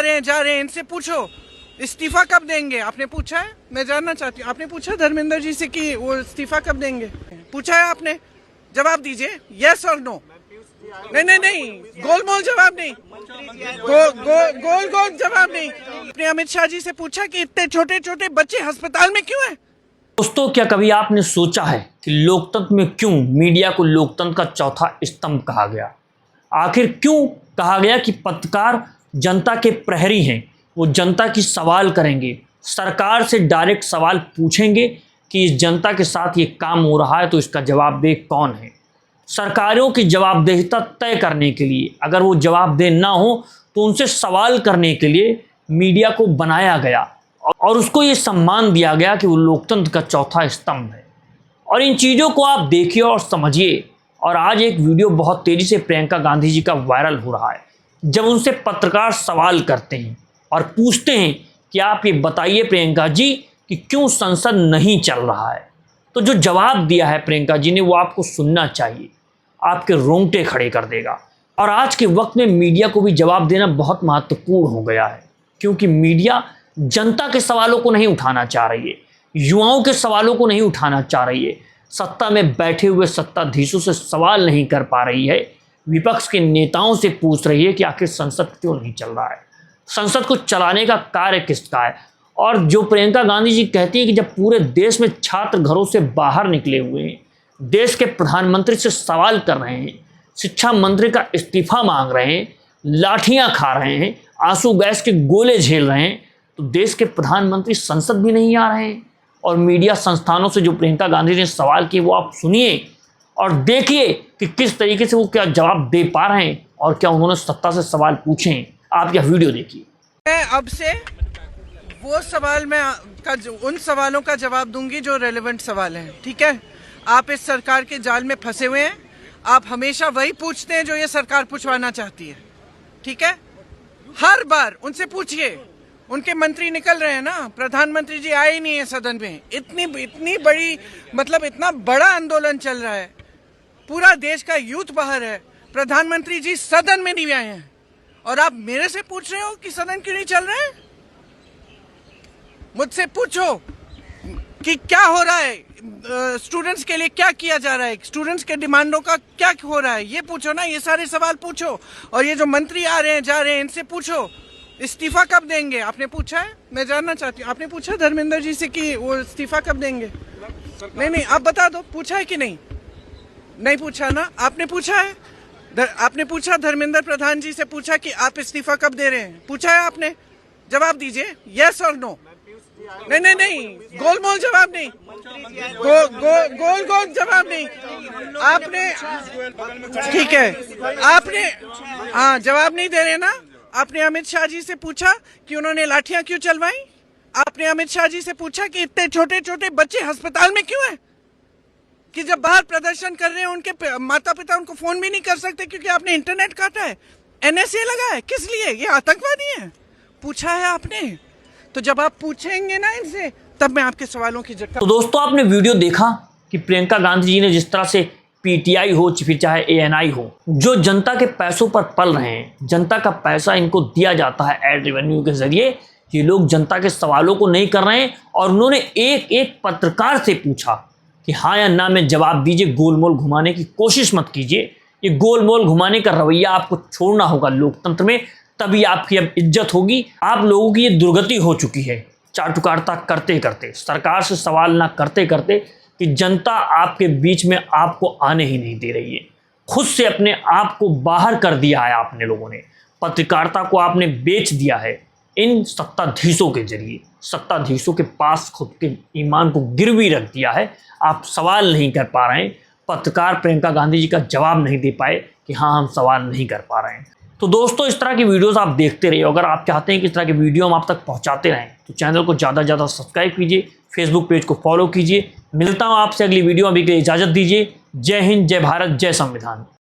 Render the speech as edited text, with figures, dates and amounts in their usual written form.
रहे हैं जा रहे हैं, इनसे पूछो इस्तीफा कब देंगे। आपने पूछा है? मैं जानना चाहती हूँ, आपने पूछा धर्मेंद्र जी से कि वो इस्तीफा कब देंगे? पूछा है आपने? जवाब दीजिए, यस और नो। नहीं नहीं नहीं, गोलमोल जवाब नहीं, गोल गोल जवाब नहीं। आपने अमित शाह जी से पूछा कि इतने छोटे छोटे बच्चे अस्पताल में क्यों हैं? दोस्तों, क्या कभी आपने सोचा है कि लोकतंत्र में क्यों मीडिया को लोकतंत्र का चौथा स्तंभ कहा गया? आखिर क्यों कहा गया कि पत्रकार जनता के प्रहरी हैं? वो जनता की सवाल करेंगे, सरकार से डायरेक्ट सवाल पूछेंगे कि इस जनता के साथ ये काम हो रहा है तो इसका जवाबदेह कौन है। सरकारों की जवाबदेहिता तय करने के लिए, अगर वो जवाबदेह ना हो तो उनसे सवाल करने के लिए मीडिया को बनाया गया और उसको ये सम्मान दिया गया कि वो लोकतंत्र का चौथा स्तंभ है। और इन चीज़ों को आप देखिए और समझिए। और आज एक वीडियो बहुत तेज़ी से प्रियंका गांधी जी का वायरल हो रहा है, जब उनसे पत्रकार सवाल करते हैं और पूछते हैं कि आप ये बताइए प्रियंका जी कि क्यों संसद नहीं चल रहा है। तो जो जवाब दिया है प्रियंका जी ने वो आपको सुनना चाहिए, आपके रोंगटे खड़े कर देगा। और आज के वक्त में मीडिया को भी जवाब देना बहुत महत्वपूर्ण हो गया है, क्योंकि मीडिया जनता के सवालों को नहीं उठाना चाह रही है, युवाओं के सवालों को नहीं उठाना चाह रही है, सत्ता में बैठे हुए सत्ताधीशों से सवाल नहीं कर पा रही है, विपक्ष के नेताओं से पूछ रही है कि आखिर संसद क्यों नहीं चल रहा है, संसद को चलाने का कार्य किसका है। और जो प्रियंका गांधी जी कहती हैं कि जब पूरे देश में छात्र घरों से बाहर निकले हुए हैं, देश के प्रधानमंत्री से सवाल कर रहे हैं, शिक्षा मंत्री का इस्तीफा मांग रहे हैं, लाठियां खा रहे हैं, आंसू गैस के गोले झेल रहे हैं, तो देश के प्रधानमंत्री संसद भी नहीं आ रहे हैं। और मीडिया संस्थानों से जो प्रियंका गांधी ने सवाल किए वो आप सुनिए और देखिए कि किस तरीके से वो क्या जवाब दे पा रहे हैं और क्या उन्होंने सत्ता से सवाल पूछे हैं। आप यह वीडियो देखिए। मैं अब से वो सवाल उन सवालों का जवाब दूंगी जो रेलेवेंट सवाल हैं, ठीक है? आप इस सरकार के जाल में फंसे हुए हैं, आप हमेशा वही पूछते हैं जो ये सरकार पूछवाना चाहती है, ठीक है? हर बार उनसे पूछिए, उनके मंत्री निकल रहे हैं ना, प्रधानमंत्री जी आए ही नहीं है सदन में। इतनी बड़ी मतलब इतना बड़ा आंदोलन चल रहा है, पूरा देश का यूथ बाहर है, प्रधानमंत्री जी सदन में नहीं आए हैं और आप मेरे से पूछ रहे हो कि सदन क्यों नहीं चल रहा है? मुझसे पूछो कि क्या हो रहा है, स्टूडेंट्स के लिए क्या किया जा रहा है, स्टूडेंट्स के डिमांडों का क्या हो रहा है, ये पूछो ना, ये सारे सवाल पूछो। और ये जो मंत्री आ रहे हैं जा रहे हैं, इनसे पूछो इस्तीफा कब देंगे। आपने पूछा है? मैं जानना चाहती हूँ, आपने पूछा धर्मेंद्र जी से कि वो इस्तीफा कब देंगे? नहीं नहीं, आप बता दो, पूछा है कि नहीं? नहीं पूछा ना, आपने पूछा है? आपने पूछा धर्मेंद्र प्रधान जी से पूछा कि आप इस्तीफा कब दे रहे हैं? पूछा है आपने? जवाब दीजिए, यस और नो। नहीं नहीं नहीं, गोलमोल जवाब नहीं, गोल गोल जवाब नहीं। आपने ठीक है, आपने हाँ जवाब नहीं दे रहे ना। आपने अमित शाह जी से पूछा कि उन्होंने लाठियां क्यों चलवाई? आपने अमित शाह जी से पूछा कि इतने छोटे छोटे बच्चे अस्पताल में क्यों हैं? कि जब बाहर प्रदर्शन कर रहे हैं उनके माता पिता उनको फोन भी नहीं कर सकते क्योंकि आपने इंटरनेट काटा है, NSA लगा है, किस लिए? ये आतंकवादी है। पूछा है आपने? तो जब आप पूछेंगे ना इनसे, तब मैं आपके सवालों की जगह। तो दोस्तों, आपने वीडियो देखा कि प्रियंका गांधी जी ने जिस तरह से PTI हो फिर चाहे ANI हो, जो जनता के पैसों पर पल रहे हैं, जनता का पैसा इनको दिया जाता है एड रेवेन्यू के जरिए, ये लोग जनता के सवालों को नहीं कर रहे हैं। और उन्होंने एक एक पत्रकार से पूछा कि हाँ या ना में जवाब दीजिए, गोलमोल घुमाने की कोशिश मत कीजिए। ये गोलमोल घुमाने का रवैया आपको छोड़ना होगा लोकतंत्र में, तभी आपकी अब इज्जत होगी। आप लोगों की ये दुर्गति हो चुकी है, चाटुकारिता करते करते, सरकार से सवाल ना करते करते, कि जनता आपके बीच में आपको आने ही नहीं दे रही है। खुद से अपने आप को बाहर कर दिया है आपने लोगों ने, पत्रकारिता को आपने बेच दिया है इन सत्ताधीशों के जरिए। सत्ताधीशों के पास खुद के ईमान को गिरवी रख दिया है, आप सवाल नहीं कर पा रहे हैं। पत्रकार प्रियंका गांधी जी का जवाब नहीं दे पाए कि हाँ हम सवाल नहीं कर पा रहे हैं। तो दोस्तों, इस तरह की वीडियोस आप देखते रहिए। अगर आप चाहते हैं कि इस तरह की वीडियो हम आप तक पहुंचाते रहें तो चैनल को ज़्यादा से ज़्यादा सब्सक्राइब कीजिए, फेसबुक पेज को फॉलो कीजिए। मिलता हूं आपसे अगली वीडियो, अभी के लिए इजाज़त दीजिए। जय हिंद, जय भारत, जय संविधान।